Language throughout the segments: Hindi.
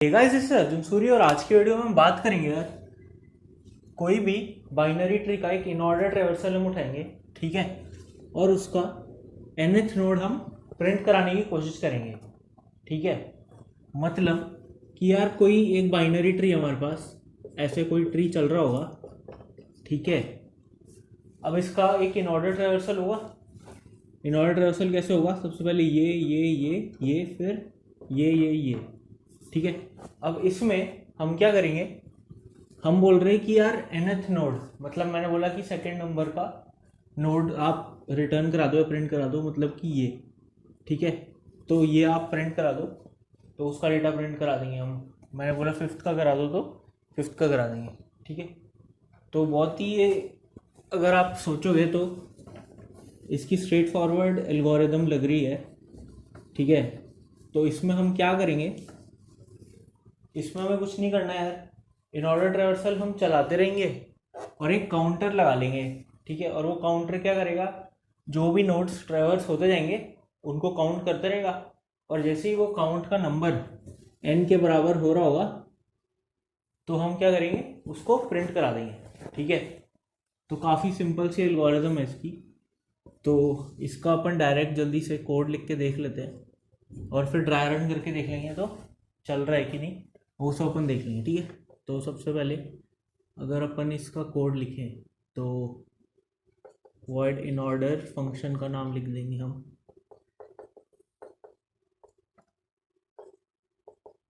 Hey guys, this is Arjun Suri और आज की वीडियो में हम बात करेंगे यार कोई भी बाइनरी ट्री का एक इनऑर्डर ट्रेवर्सल हम उठाएंगे, ठीक है, और उसका nth नोड हम प्रिंट कराने की कोशिश करेंगे, ठीक है। मतलब कि यार कोई एक बाइनरी ट्री हमारे पास ऐसे कोई ट्री चल रहा होगा, ठीक है। अब इसका एक इनऑर्डर ट्रेवर्सल होगा। इनऑर्डर ट्रेवर्सल कैसे होगा? सबसे पहले ये फिर ये, ठीक है। अब इसमें हम क्या करेंगे, हम बोल रहे हैं कि यार nth नोड, मतलब मैंने बोला कि सेकंड नंबर का नोड आप रिटर्न करा दो या प्रिंट करा दो, मतलब कि ये, ठीक है। तो ये आप प्रिंट करा दो तो उसका डेटा प्रिंट करा देंगे हम। मैंने बोला फिफ्थ का करा दो तो फिफ्थ का करा देंगे, ठीक है। तो बहुत ही ये, अगर आप सोचोगे तो इसकी स्ट्रेट फॉरवर्ड एल्गोरिदम लग रही है, ठीक है। तो इसमें हम क्या करेंगे, इसमें हमें कुछ नहीं करना है यार। इन ऑर्डर ट्रेवर्सल हम चलाते रहेंगे और एक काउंटर लगा लेंगे, ठीक है। और वो काउंटर क्या करेगा, जो भी नोड्स ट्रेवर्स होते जाएंगे उनको काउंट करते रहेगा, और जैसे ही वो काउंट का नंबर n के बराबर हो रहा होगा तो हम क्या करेंगे, उसको प्रिंट करा देंगे, ठीक है। तो काफ़ी सिंपल सी एल्गोरिदम है इसकी। तो इसका अपन डायरेक्ट जल्दी से कोड लिख के देख लेते हैं और फिर ड्राई रन करके देख लेंगे तो चल रहा है कि नहीं, वो सब अपन देख लेंगे, ठीक है। तो सबसे पहले अगर अपन इसका कोड लिखें तो void in order फंक्शन का नाम लिख देंगे हम।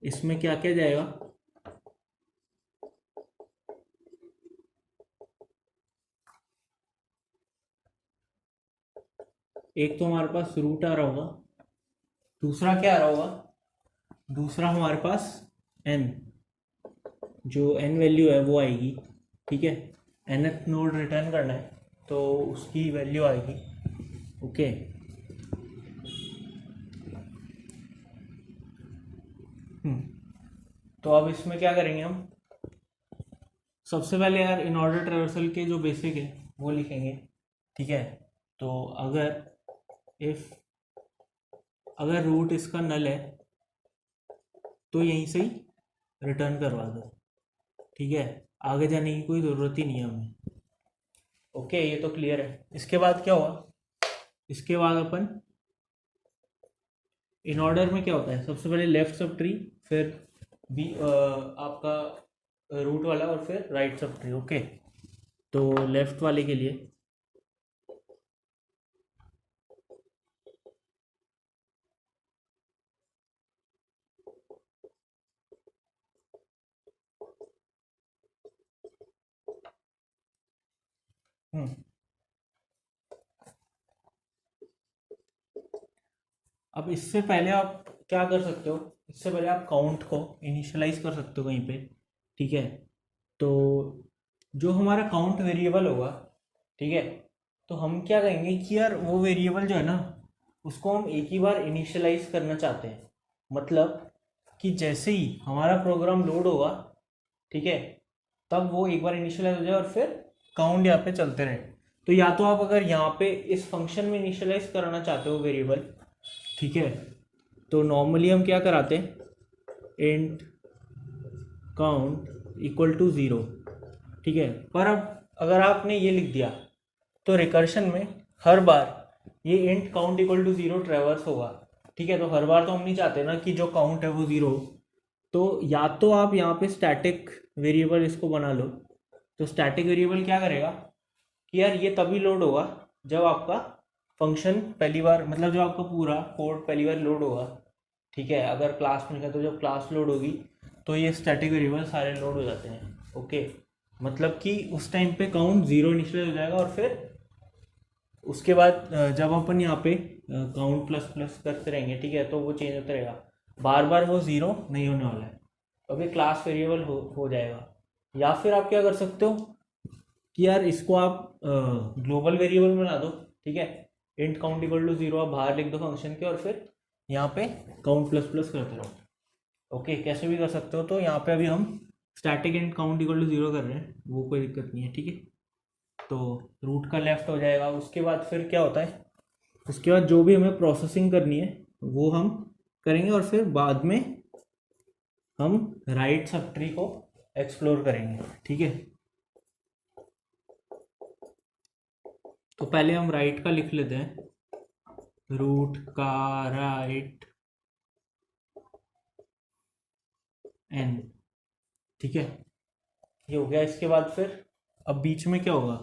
इसमें क्या क्या जाएगा, एक तो हमारे पास रूट आ रहा होगा, दूसरा क्या आ रहा होगा, दूसरा हमारे पास n, जो n वैल्यू है वो आएगी, ठीक है। nth नोड रिटर्न करना है तो उसकी वैल्यू आएगी, ओके। तो अब इसमें क्या करेंगे हम, सबसे पहले यार इन ऑर्डर ट्रेवर्सल के जो बेसिक है वो लिखेंगे, ठीक है। तो अगर रूट इसका नल है तो यहीं से ही रिटर्न करवा दो, ठीक है। आगे जाने की कोई ज़रूरत ही नहीं है हमें, ओके। ये तो क्लियर है। इसके बाद क्या हुआ, इसके बाद अपन इन ऑर्डर में क्या होता है, सबसे पहले लेफ्ट सब ट्री, फिर बी आपका रूट वाला, और फिर राइट सब ट्री, ओके। तो लेफ्ट वाले के लिए अब इससे पहले आप क्या कर सकते हो, इससे पहले आप काउंट को इनिशियलाइज कर सकते हो कहीं पे, ठीक है। तो जो हमारा काउंट वेरिएबल होगा, ठीक है, तो हम क्या कहेंगे कि यार वो वेरिएबल जो है ना, उसको हम एक ही बार इनिशियलाइज करना चाहते हैं। मतलब कि जैसे ही हमारा प्रोग्राम लोड होगा, ठीक है, तब वो एक बार इनिशियलाइज हो जाए और फिर काउंट यहाँ पे चलते रहे। तो या तो आप अगर यहाँ पे इस फंक्शन में इनिशियलाइज कराना चाहते हो वेरिएबल, ठीक है, तो नॉर्मली हम क्या कराते हैं, int count equal to zero, ठीक है। पर अब अगर आपने ये लिख दिया तो रिकर्शन में हर बार ये int count equal to zero traverse होगा, ठीक है। तो हर बार तो हम नहीं चाहते ना कि जो काउंट है वो ज़ीरो। तो या तो आप यहाँ पे स्टैटिक वेरिएबल इसको बना लो। तो स्टैटिक वेरिएबल क्या करेगा कि यार ये तभी लोड होगा जब आपका फंक्शन पहली बार, मतलब जो आपका पूरा कोड पहली बार लोड होगा, ठीक है। अगर क्लास में लिखा तो जब क्लास लोड होगी तो ये स्टैटिक वेरिएबल सारे लोड हो जाते हैं, ओके। मतलब कि उस टाइम पे काउंट ज़ीरो इनिशियलाइज हो जाएगा, और फिर उसके बाद जब अपन यहाँ पे काउंट प्लस प्लस करते रहेंगे, ठीक है, तो वो चेंज होता रहेगा, बार बार वो ज़ीरो नहीं होने वाला है। अभी क्लास वेरिएबल हो जाएगा। या फिर आप क्या कर सकते हो कि यार इसको आप ग्लोबल वेरिएबल बना दो, ठीक है। Int count equal to zero आप बाहर लिख दो फंक्शन के, और फिर यहाँ पे काउंट प्लस प्लस करते रहो, ओके। कैसे भी कर सकते हो। तो यहाँ पे अभी हम static int count equal to zero कर रहे हैं, वो कोई दिक्कत नहीं है, ठीक है। तो रूट का लेफ्ट हो जाएगा। उसके बाद फिर क्या होता है, उसके बाद जो भी हमें प्रोसेसिंग करनी है वो हम करेंगे, और फिर बाद में हम राइट सब ट्री को एक्सप्लोर करेंगे, ठीक है। तो पहले हम राइट का लिख लेते हैं, रूट का राइट n, ठीक है, ये हो गया। इसके बाद फिर अब बीच में क्या होगा,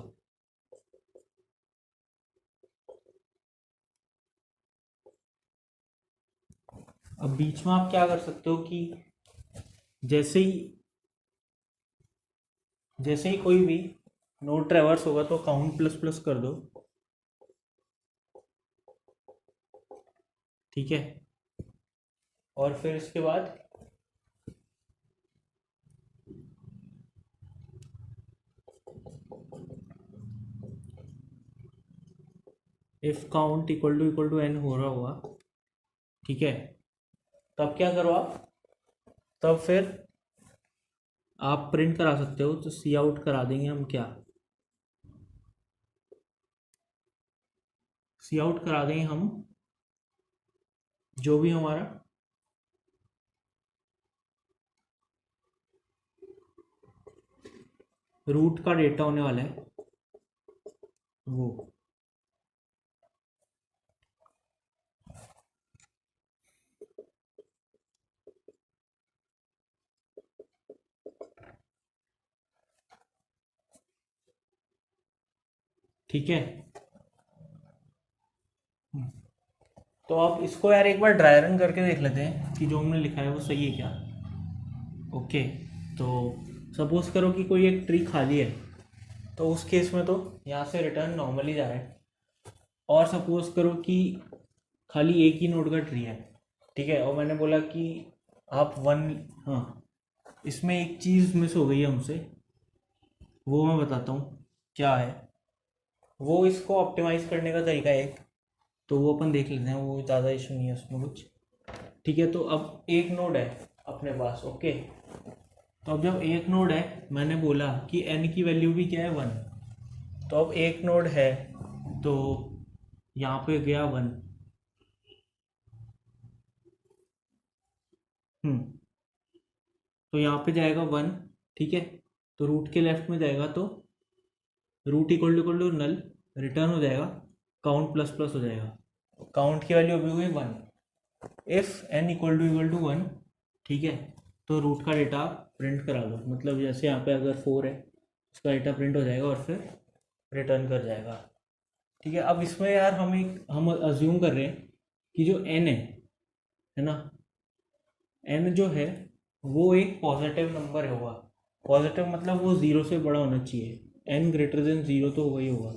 अब बीच में आप क्या कर सकते हो कि जैसे ही कोई भी नोड ट्रेवर्स होगा तो काउंट प्लस प्लस कर दो, ठीक है। और फिर इसके बाद if count equal to n हो रहा होगा, ठीक है, तब क्या करो आप, तब फिर आप प्रिंट करा सकते हो। तो सी आउट करा देंगे हम, क्या सी आउट करा देंगे हम जो भी हमारा रूट का डेटा होने वाला है वो, ठीक है। तो आप इसको यार एक बार ड्राई रन करके देख लेते हैं कि जो हमने लिखा है वो सही है क्या। ओके, तो सपोज करो कि कोई एक ट्री खाली है, तो उस केस में तो यहाँ से रिटर्न नॉर्मली जा रहा है। और सपोज करो कि खाली एक ही नोड का ट्री है, ठीक है, और मैंने बोला कि आप वन, हाँ, इसमें एक चीज़ मिस हो गई है हमसे, वो मैं बताता हूँ क्या है। वो इसको ऑप्टिमाइज़ करने का तरीका है एक, तो वो अपन देख लेते हैं, वो ज़्यादा इशू नहीं है उसमें कुछ, ठीक है। तो अब एक नोड है अपने पास, ओके। तो अब जब एक नोड है, मैंने बोला कि n की वैल्यू भी क्या है, 1। तो अब एक नोड है तो यहाँ पे गया 1, तो यहाँ पे जाएगा 1, ठीक है। तो रूट के लेफ्ट में जाएगा तो root equal to null return हो जाएगा, काउंट प्लस प्लस हो जाएगा, काउंट की वैल्यू अभी हुई 1। इफ n इक्वल टू 1, ठीक है, तो रूट का डेटा प्रिंट करा दो, मतलब जैसे यहाँ पे अगर 4 है उसका डेटा प्रिंट हो जाएगा और फिर रिटर्न कर जाएगा, ठीक है। अब इसमें यार हम अज्यूम कर रहे हैं कि जो n है ना, n जो है वो एक पॉजिटिव नंबर होगा। पॉजिटिव मतलब वो ज़ीरो से बड़ा होना चाहिए, n ग्रेटर देन ज़ीरो तो होगा ही होगा।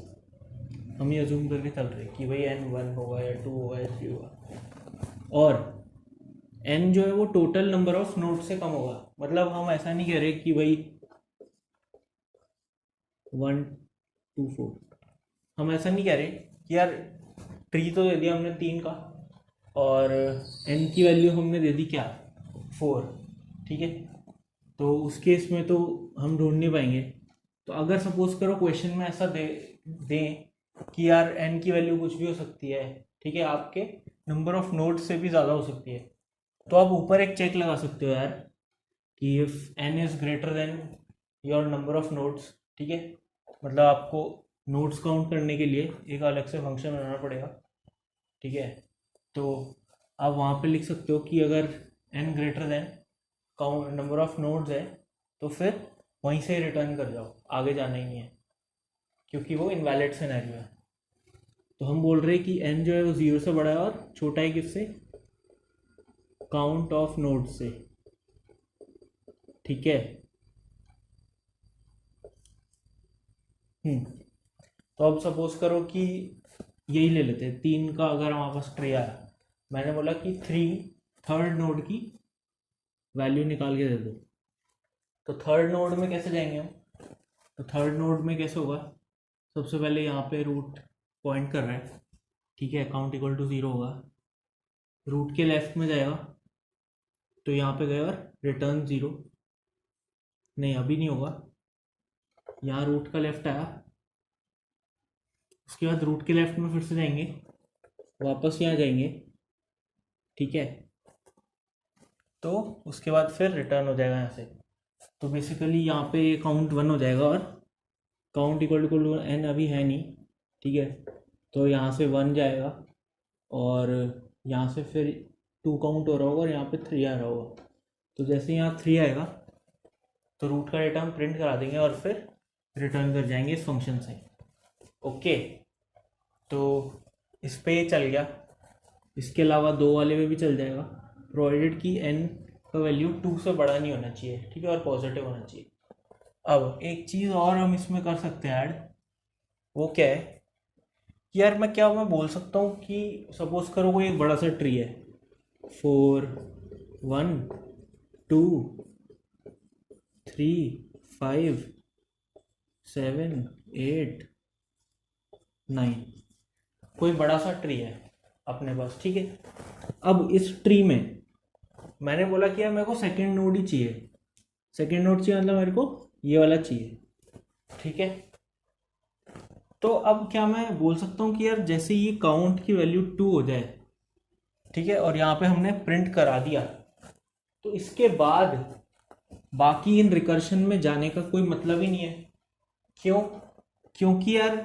हम ये अज्यूम करके चल रहे हैं कि भाई n 1 होगा या 2 होगा या 3 होगा। और n जो है वो टोटल नंबर ऑफ नोड से कम होगा, मतलब हम ऐसा नहीं कह रहे कि भाई 1 2 4, हम ऐसा नहीं कह रहे कि यार ट्री तो दे दिया हमने 3 का और n की वैल्यू हमने दे दी क्या, 4, ठीक है। तो उस केस में तो हम ढूंढ नहीं पाएंगे। तो अगर सपोज करो क्वेश्चन में ऐसा दें कि यार n की वैल्यू कुछ भी हो सकती है, ठीक है, आपके नंबर ऑफ नोड से भी ज़्यादा हो सकती है, तो आप ऊपर एक चेक लगा सकते हो यार कि if n is greater than your number of nodes, ठीक है, मतलब आपको नोड्स काउंट करने के लिए एक अलग से फंक्शन बनाना पड़ेगा, ठीक है। तो आप वहाँ पे लिख सकते हो कि अगर n greater than count number of nodes है तो फिर वहीं से रिटर्न कर जाओ, आगे जाना ही नहीं है, क्योंकि वो इनवैलिड सिनेरियो है। तो हम बोल रहे हैं कि n जो है वो 0 से बड़ा है और छोटा है किससे, काउंट ऑफ नोड से, ठीक है। तो अब सपोज करो कि यही ले लेते हैं 3 का, अगर हमारे पास ट्रे आया, मैंने बोला कि 3 थर्ड नोड की वैल्यू निकाल के दे दो। तो थर्ड नोड में कैसे जाएंगे हम, तो थर्ड नोड में कैसे होगा, सबसे पहले यहाँ पे रूट पॉइंट कर रहा है, ठीक है, काउंट इक्वल टू 0 होगा, रूट के लेफ्ट में जाएगा तो यहाँ पे गया और रिटर्न 0, नहीं अभी नहीं होगा, यहाँ रूट का लेफ्ट आया, उसके बाद रूट के लेफ्ट में फिर से जाएंगे, वापस यहाँ जाएंगे, ठीक है, तो उसके बाद फिर रिटर्न हो जाएगा यहाँ से। तो बेसिकली यहाँ पे काउंट 1 हो जाएगा और काउंट इक्वल टू n अभी है नहीं, ठीक है। तो यहाँ से 1 जाएगा और यहाँ से फिर 2 काउंट हो रहा होगा और यहाँ पे 3 आ रहा होगा। तो जैसे यहाँ 3 आएगा तो रूट का डेटा हम प्रिंट करा देंगे और फिर रिटर्न कर जाएंगे इस फंक्शन से। ओके, तो इस पे ये चल गया। इसके अलावा 2 वाले में भी चल जाएगा, प्रोवाइडेड कि n का वैल्यू 2 से बड़ा नहीं होना चाहिए, ठीक है, और पॉजिटिव होना चाहिए। अब एक चीज़ और हम इसमें कर सकते हैं ऐड, वो क्या है कि यार मैं बोल सकता हूँ कि सपोज करो कोई एक बड़ा सा ट्री है, 4 1 2 3 5 7 8 9, कोई बड़ा सा ट्री है अपने पास, ठीक है। अब इस ट्री में मैंने बोला कि यार मेरे को सेकेंड नोड ही चाहिए। सेकेंड नोड चाहिए मतलब मेरे को ये वाला चाहिए, ठीक है। तो अब क्या मैं बोल सकता हूँ कि यार जैसे ये काउंट की वैल्यू 2 हो जाए, ठीक है, और यहाँ पे हमने प्रिंट करा दिया, तो इसके बाद बाकी इन रिकर्शन में जाने का कोई मतलब ही नहीं है। क्यों? क्योंकि यार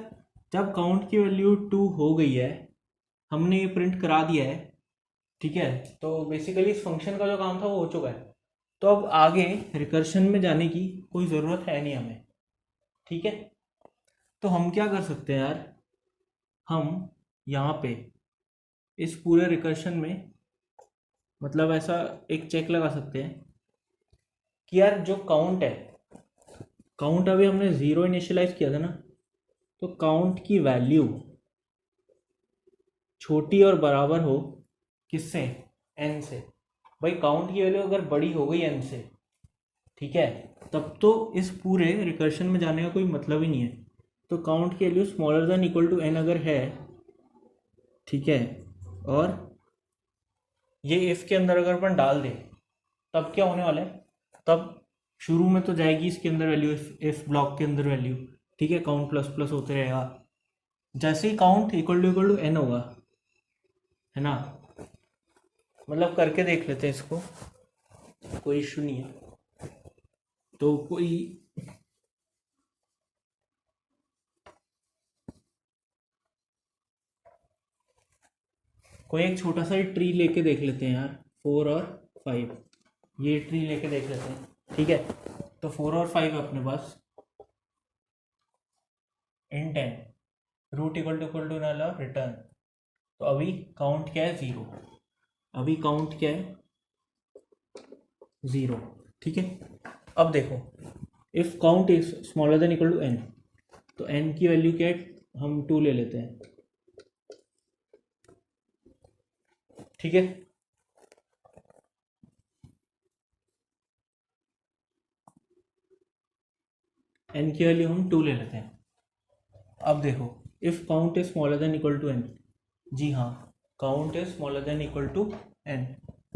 जब काउंट की वैल्यू 2 हो गई है, हमने ये प्रिंट करा दिया है, ठीक है, तो बेसिकली इस फंक्शन का जो काम था वो हो चुका है। तो अब आगे रिकर्शन में जाने की कोई ज़रूरत है नहीं हमें, ठीक है। तो हम क्या कर सकते हैं यार, हम यहाँ पे इस पूरे रिकर्शन में मतलब ऐसा एक चेक लगा सकते हैं कि यार जो काउंट है, काउंट अभी हमने 0 इनिशियलाइज किया था ना, तो काउंट की वैल्यू छोटी और बराबर हो किससे? n से। भाई काउंट की वैल्यू अगर बड़ी हो गई n से, ठीक है, तब तो इस पूरे रिकर्शन में जाने का कोई मतलब ही नहीं है। तो काउंट की value smaller than equal to n अगर है, ठीक है, और ये इफ के अंदर अगर अपन डाल दें, तब क्या होने वाला है? तब शुरू में तो जाएगी इसके अंदर वैल्यू, इफ ब्लॉक के अंदर वैल्यू, ठीक है, काउंट प्लस प्लस होते रहेगा। जैसे ही काउंट इक्वल टू n होगा, है ना, मतलब करके देख लेते हैं इसको, कोई इशू नहीं है। तो कोई एक छोटा सा ट्री लेके देख लेते हैं यार, 4 और 5, ये ट्री लेके देख लेते हैं, ठीक है। तो 4 और 5 है अपने पास, इन 10 रूट इक्वल टू नल और रिटर्न। तो अभी काउंट क्या है? 0। अभी काउंट क्या है? 0, ठीक है। अब देखो, if count is smaller than equal to n, तो n की वैल्यू क्या है? हम 2 ले लेते हैं, ठीक है। n की वैल्यू हम 2 ले लेते हैं। अब देखो, if count is smaller than equal to n, जी हाँ, count is smaller than equal to n,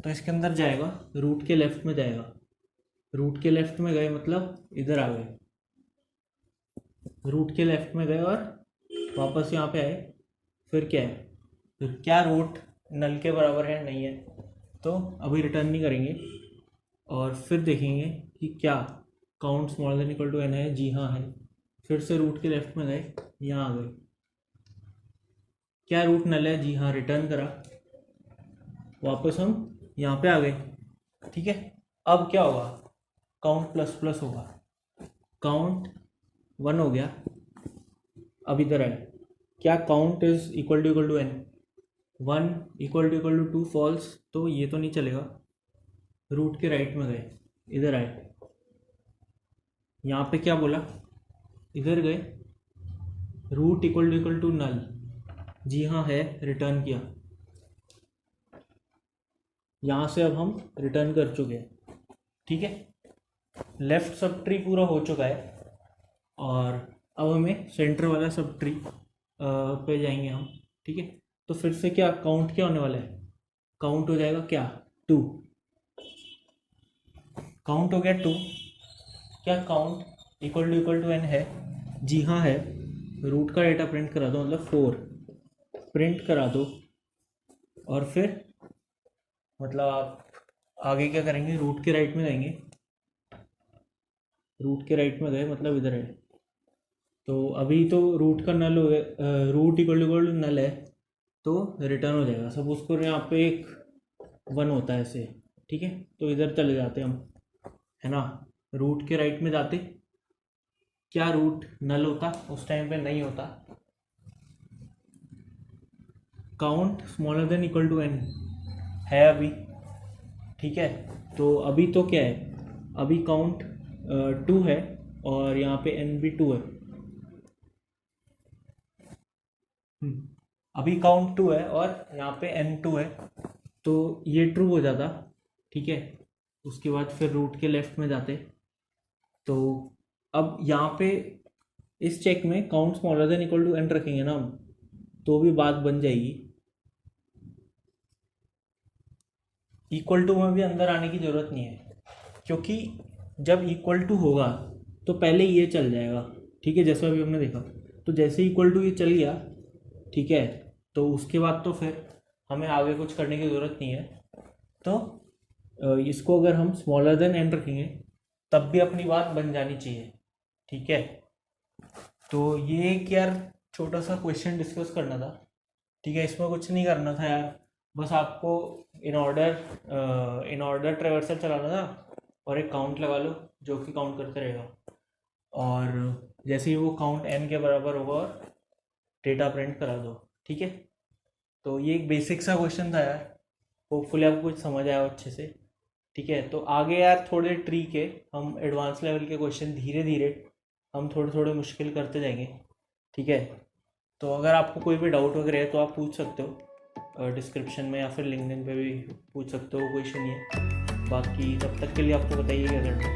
तो इसके अंदर जाएगा, रूट के लेफ्ट में जाएगा। रूट के लेफ्ट में गए मतलब इधर आ गए, रूट के लेफ्ट में गए और वापस यहाँ पे आए, फिर क्या है? फिर क्या रूट नल के बराबर है? नहीं है, तो अभी रिटर्न नहीं करेंगे और फिर देखेंगे कि क्या count smaller than equal to n है। जी हाँ है। फिर से रूट के लेफ्ट में गए, यहाँ आ गए, क्या रूट नल है? जी हाँ, रिटर्न करा, वापस हम यहाँ पे आ गए, ठीक है। अब क्या होगा? काउंट प्लस प्लस होगा, काउंट 1 हो गया। अब इधर आए, क्या count is equal to n, 1 equal to 2 false, तो ये तो नहीं चलेगा। रूट के राइट में गए, इधर आए, यहाँ पे क्या बोला? इधर गए, रूट इक्वल टू नल, जी हाँ है, रिटर्न किया। यहाँ से अब हम रिटर्न कर चुके हैं, ठीक है। लेफ्ट सब ट्री पूरा हो चुका है और अब हमें सेंटर वाला सब ट्री पे जाएंगे हम, ठीक है। तो फिर से क्या काउंट क्या होने वाला है? काउंट हो जाएगा क्या? 2। काउंट हो गया 2। क्या काउंट इक्वल टू n है? जी हाँ है। रूट का डेटा प्रिंट करा दो, मतलब 4 प्रिंट करा दो, और फिर मतलब आगे क्या करेंगे, रूट के राइट में जाएंगे, रूट के राइट में गए मतलब इधर है। तो अभी तो रूट का नल हो गया, रूट इक्वल टू नल है तो रिटर्न हो जाएगा। सपोज करो यहाँ पे एक 1 होता है ऐसे, ठीक है, तो इधर चले जाते हम, है ना, रूट के राइट में जाते, क्या रूट नल होता उस टाइम पे? नहीं होता। Count smaller than equal to n है अभी, ठीक है, तो अभी तो क्या है, अभी काउंट 2 है और यहाँ पे n भी 2 है। अभी काउंट 2 है और यहाँ पे n 2 है, तो ये ट्रू हो जाता, ठीक है। उसके बाद फिर रूट के लेफ्ट में जाते, तो अब यहाँ पे इस चेक में count smaller than equal to n रखेंगे ना हम, तो भी बात बन जाएगी। इक्वल टू में भी अंदर आने की ज़रूरत नहीं है, क्योंकि जब इक्वल टू होगा तो पहले ये चल जाएगा, ठीक है, जैसा अभी हमने देखा। तो जैसे इक्वल टू ये चल गया, ठीक है, तो उसके बाद तो फिर हमें आगे कुछ करने की ज़रूरत नहीं है। तो इसको अगर हम स्मॉलर देन n रखेंगे तब भी अपनी बात बन जानी चाहिए, ठीक है। तो ये एक यार छोटा सा क्वेश्चन डिस्कस करना था, ठीक है, इसमें कुछ नहीं करना था यार, बस आपको इन ऑर्डर ट्रेवर्सल चलाना था और एक काउंट लगा लो जो कि काउंट करते रहेगा, और जैसे ही वो काउंट n के बराबर होगा और डेटा प्रिंट करा दो, ठीक है। तो ये एक बेसिक सा क्वेश्चन था यार, होपफुली आपको कुछ समझ आया अच्छे से, ठीक है। तो आगे यार थोड़े ट्रिक है, हम एडवांस लेवल के क्वेश्चन धीरे धीरे हम थोड़े थोड़े मुश्किल करते जाएंगे, ठीक है। तो अगर आपको कोई भी डाउट वगैरह है तो आप पूछ सकते हो डिस्क्रिप्शन में, या फिर लिंक्डइन पे भी पूछ सकते हो, कोई इशू नहीं है। बाकी तब तक के लिए आपको बताइए क्या करना है।